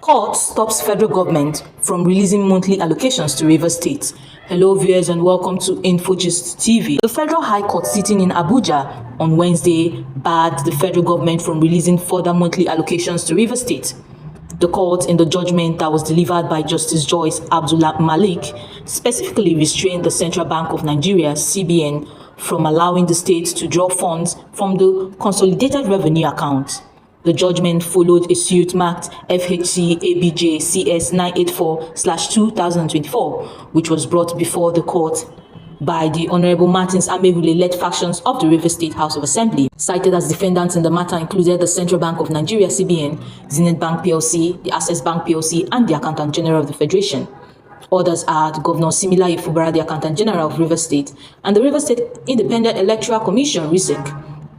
Cóúrt stops federal government from releasing monthly allocations to Rivers State. Hello viewers and welcome to InfoGist TV. The Federal High Court sitting in Abuja on Wednesday barred the federal government from releasing further monthly allocations to Rivers State. The court, in the judgment that was delivered by Justice Joyce Abdullah Malik, specifically restrained the Central Bank of Nigeria (CBN) from allowing the state to draw funds from the Consolidated Revenue account. The judgment followed a suit marked FHC ABJ CS 984/2024, which was brought before the court by the Honorable Martins Amehule-led factions of the Rivers State House of Assembly. Cited as defendants in the matter included the Central Bank of Nigeria (CBN), Zenith Bank PLC, the Access Bank PLC, and the Accountant General of the Federation. Others are Governor Similaye Fubara, the Accountant General of Rivers State, and the Rivers State Independent Electoral Commission (RISEC),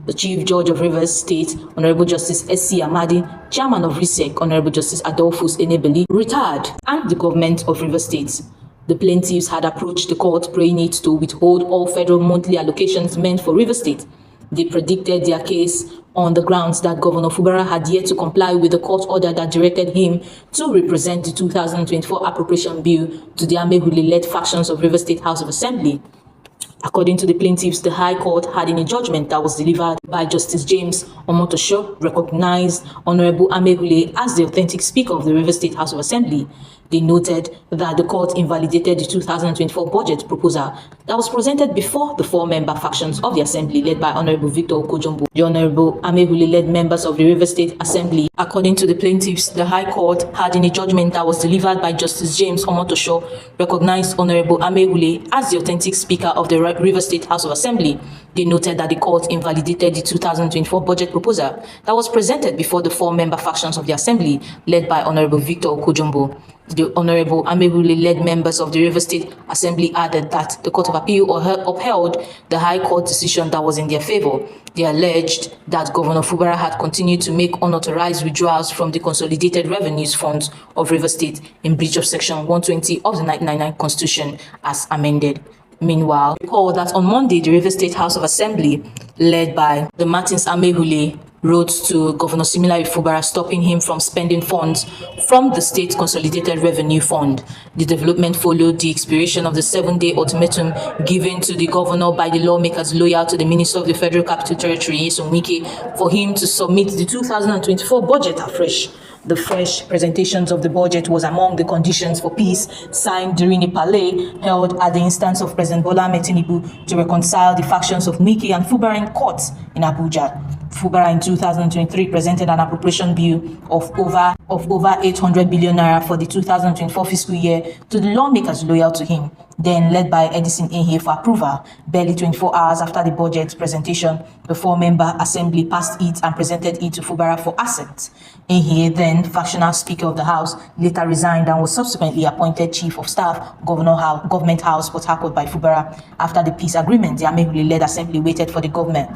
the Chief Judge of Rivers State, Honorable Justice S.C. Amadi, Chairman of RISEC, Honorable Justice Adolphus Enebeli, retired, and the government of Rivers State. The plaintiffs had approached the court praying it to withhold all federal monthly allocations meant for Rivers State. They predicted their case on the grounds that Governor Fubara had yet to comply with the court order that directed him to represent the 2024 appropriation bill to the Amehule-led factions of Rivers State House of Assembly. According to the plaintiffs, the High Court had, in a judgment that was delivered by Justice James Omotosho, recognized Honorable Amehule as the authentic Speaker of the Rivers State House of Assembly. They noted that the court invalidated the 2024 budget proposal that was presented before the four-member factions of the Assembly led by Honorable Victor Okojumbo, the Honorable Amehule-led members of the Rivers State Assembly. According to the plaintiffs, the High Court had, in a judgment that was delivered by Justice James Omotosho, recognized Honorable Amehule as the authentic Speaker of the Rivers State House of Assembly. They noted that the court invalidated the 2024 budget proposal that was presented before the four-member factions of the Assembly led by Honorable Victor Okojumbo. The Honorable Amehule-led members of the Rivers State Assembly added that the Court of Appeal upheld the High Court decision that was in their favor. They alleged that Governor Fubara had continued to make unauthorized withdrawals from the Consolidated Revenues Funds of Rivers State in breach of Section 120 of the 1999 Constitution as amended. Meanwhile, recall that on Monday, the Rivers State House of Assembly, led by the Martins Amehule, wrote to Governor Similaye Fubara stopping him from spending funds from the State Consolidated Revenue Fund. The development followed the expiration of the 7-day ultimatum given to the governor by the lawmakers loyal to the Minister of the Federal Capital Territory, Wike, for him to submit the 2024 budget afresh. The fresh presentations of the budget was among the conditions for peace signed during a parley held at the instance of President Bola Ahmed Tinubu to reconcile the factions of Wike and Fubara in court in Abuja. Fubara in 2023 presented an appropriation bill of over 800 billion naira for the 2024 fiscal year to the lawmakers loyal to him, then led by Edison Ehe for approval. Barely 24 hours after the budget presentation, the four-member assembly passed it and presented it to Fubara for assent. Ehe, then factional Speaker of the House, later resigned and was subsequently appointed Chief of Staff, Government House, Port Harcourt by Fubara. After the peace agreement, the Amehule-led assembly waited for the governor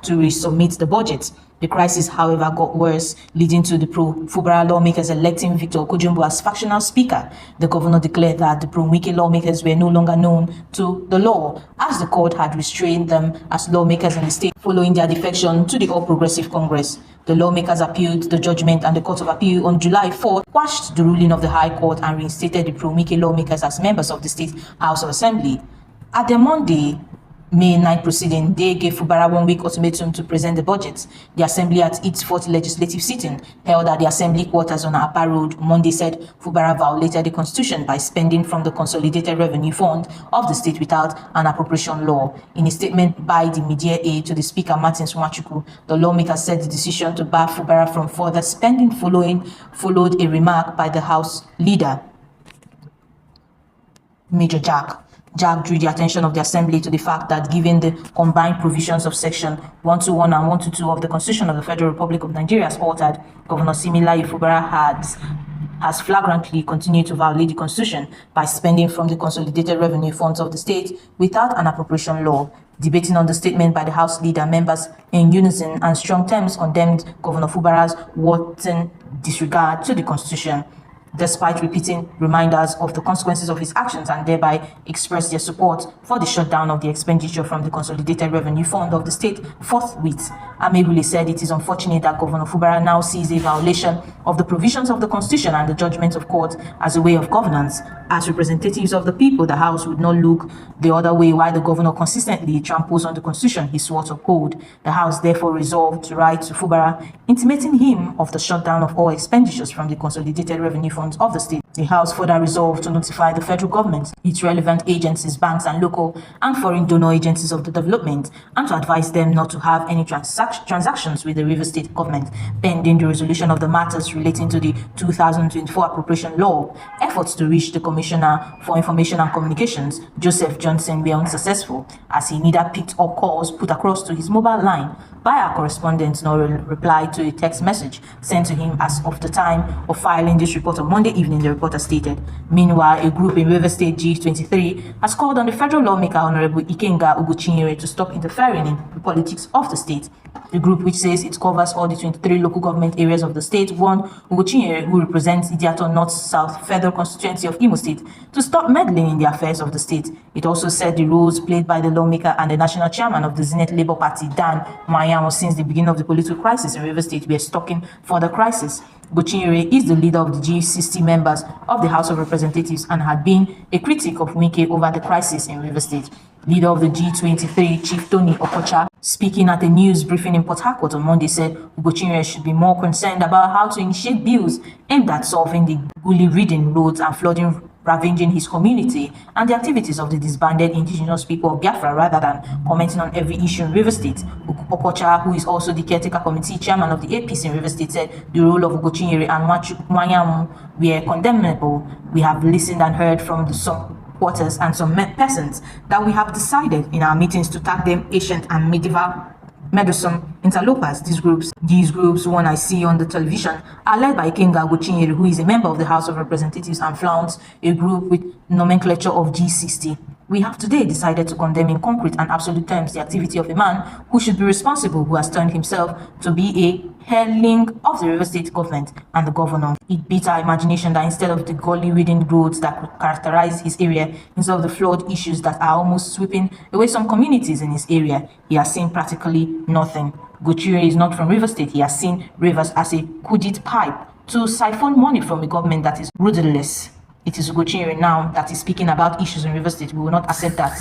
to resubmit the budget. The crisis, however, got worse, leading to the pro-Fubara lawmakers electing Victor Okojumbo as factional speaker. The governor declared that the pro-Wike lawmakers were no longer known to the law, as the court had restrained them as lawmakers in the state following their defection to the All Progressive Congress. The lawmakers appealed the judgment, and the Court of Appeal on July 4th quashed the ruling of the High Court and reinstated the pro-Wike lawmakers as members of the State House of Assembly. At their Monday, May 9 proceeding, they gave Fubara 1-week ultimatum to present the budget. The Assembly, at its fourth legislative sitting, held at the Assembly quarters on Appa Road, Monday said Fubara violated the Constitution by spending from the Consolidated Revenue Fund of the state without an appropriation law. In a statement by the media aide to the Speaker, Martins Nwachukwu, the lawmakers said the decision to bar Fubara from further spending followed a remark by the House Leader, Major Jack drew the attention of the Assembly to the fact that given the combined provisions of Section 121 and 122 of the Constitution of the Federal Republic of Nigeria as altered, Governor Similaye Fubara has flagrantly continued to violate the Constitution by spending from the Consolidated Revenue Funds of the state without an appropriation law. Debating on the statement by the House Leader, members in unison and strong terms condemned Governor Fubara's wanton disregard to the Constitution. despite repeating reminders of the consequences of his actions, and thereby expressed their support for the shutdown of the expenditure from the Consolidated Revenue Fund of the state forthwith. Amebule said it is unfortunate that Governor Fubara now sees a violation of the provisions of the Constitution and the judgments of court as a way of governance. As representatives of the people, the House would not look the other way while the governor consistently tramples on the Constitution he swore to uphold. The House therefore resolved to write to Fubara, intimating him of the shutdown of all expenditures from the Consolidated Revenue Funds of the state. The House further resolved to notify the federal government, its relevant agencies, banks, and local and foreign donor agencies of the development, and to advise them not to have any transactions with the River State government pending the resolution of the matters relating to the 2024 appropriation law. Efforts to reach the Commissioner for Information and Communications, Joseph Johnson, were unsuccessful, as he neither picked up calls put across to his mobile line by our correspondent nor replied to a text message sent to him as of the time of filing this report on Monday evening, the reporter stated. Meanwhile, a group in River State G23 has called on the federal lawmaker Honorable Ikenga Ugochinyere to stop interfering in the politics of the state. The group, which says it covers all the 23 local government areas of the state, warned Ugochinyere, who represents Idiato North-South Federal Constituency of Imo State, to stop meddling in the affairs of the state. It also said the roles played by the lawmaker and the national chairman of the Zenith Labour Party, Dan Mayamo, since the beginning of the political crisis in River State were stoking for the crisis. Ugochinyere is the leader of the G60 members of the House of Representatives and had been a critic of Wike over the crisis in River State. Leader of the G23, Chief Tony Okocha, speaking at a news briefing in Port Harcourt on Monday, said Ugochinyere should be more concerned about how to initiate bills aimed at solving the gully-ridden roads and flooding ravaging his community and the activities of the disbanded indigenous people of Biafra, rather than commenting on every issue in River State. Okocha, who is also the caretaker committee chairman of the APC in River State, said the role of Ugochinyere and Wanyamu were condemnable. We have listened and heard from some supporters and some persons that we have decided in our meetings to tag them ancient and medieval meddlesome interlopers. These groups, one I see on the television, are led by Ikenga Ugochinyere, who is a member of the House of Representatives and flaunts a group with nomenclature of G60. We have today decided to condemn in concrete and absolute terms the activity of a man who should be responsible, who has turned himself to be a hairling of the River State government and the governor. It beats our imagination that instead of the gully-ridden roads that characterize his area, instead of the flood issues that are almost sweeping away some communities in his area, he has seen practically nothing. Ugochinyere is not from River State. He has seen rivers as a kudit pipe to siphon money from a government that is rudderless. It is Ugochinyere now that is speaking about issues in River State. We will not accept that.